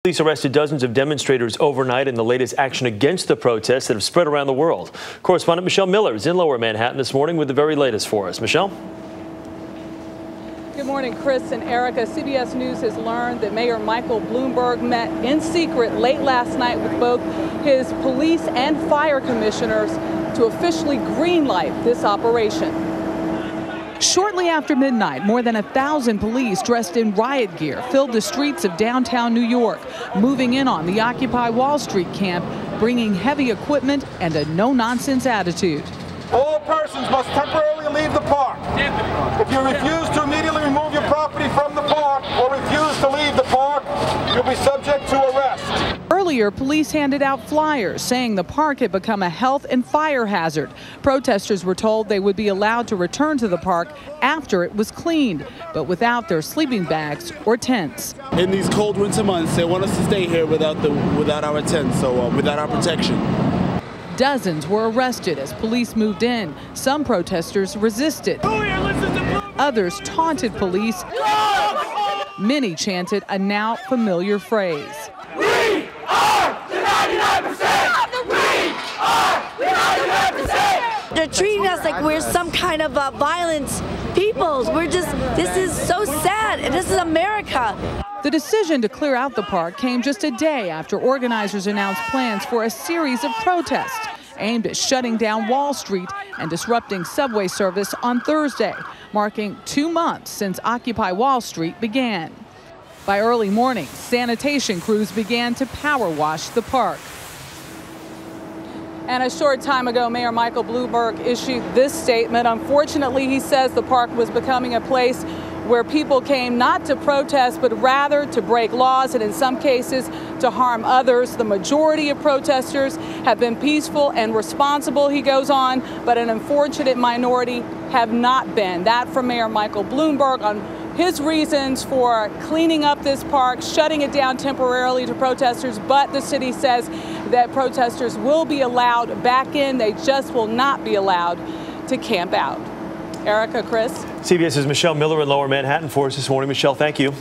Police arrested dozens of demonstrators overnight in the latest action against the protests that have spread around the world. Correspondent Michelle Miller is in Lower Manhattan this morning with the very latest for us. Michelle? Good morning, Chris and Erica. CBS News has learned that Mayor Michael Bloomberg met in secret late last night with both his police and fire commissioners to officially greenlight this operation. Shortly after midnight, more than 1,000 police dressed in riot gear filled the streets of downtown New York, moving in on the Occupy Wall Street camp, bringing heavy equipment and a no-nonsense attitude. All persons must temporarily leave the park. If you refuse to immediately remove your property from the park or refuse to leave the park, you'll be subject to arrest. Earlier, police handed out flyers saying the park had become a health and fire hazard. Protesters were told they would be allowed to return to the park after it was cleaned, but without their sleeping bags or tents. In these cold winter months, they want us to stay here without our tents, without our protection. Dozens were arrested as police moved in. Some protesters resisted. Others taunted police. Many chanted a now familiar phrase. We are the 99%! We are the 99%! They're treating us like we're some kind of violent peoples. This is so sad. This is America. The decision to clear out the park came just a day after organizers announced plans for a series of protests aimed at shutting down Wall Street and disrupting subway service on Thursday, marking 2 months since Occupy Wall Street began. By early morning, sanitation crews began to power wash the park. And a short time ago, Mayor Michael Bloomberg issued this statement. Unfortunately, he says the park was becoming a place where people came not to protest, but rather to break laws and in some cases to harm others. The majority of protesters have been peaceful and responsible, he goes on, but an unfortunate minority have not been. That from Mayor Michael Bloomberg on his reasons for cleaning up this park, shutting it down temporarily to protesters, but the city says that protesters will be allowed back in. They just will not be allowed to camp out. Erica, Chris? CBS's Michelle Miller in Lower Manhattan for us this morning. Michelle, thank you.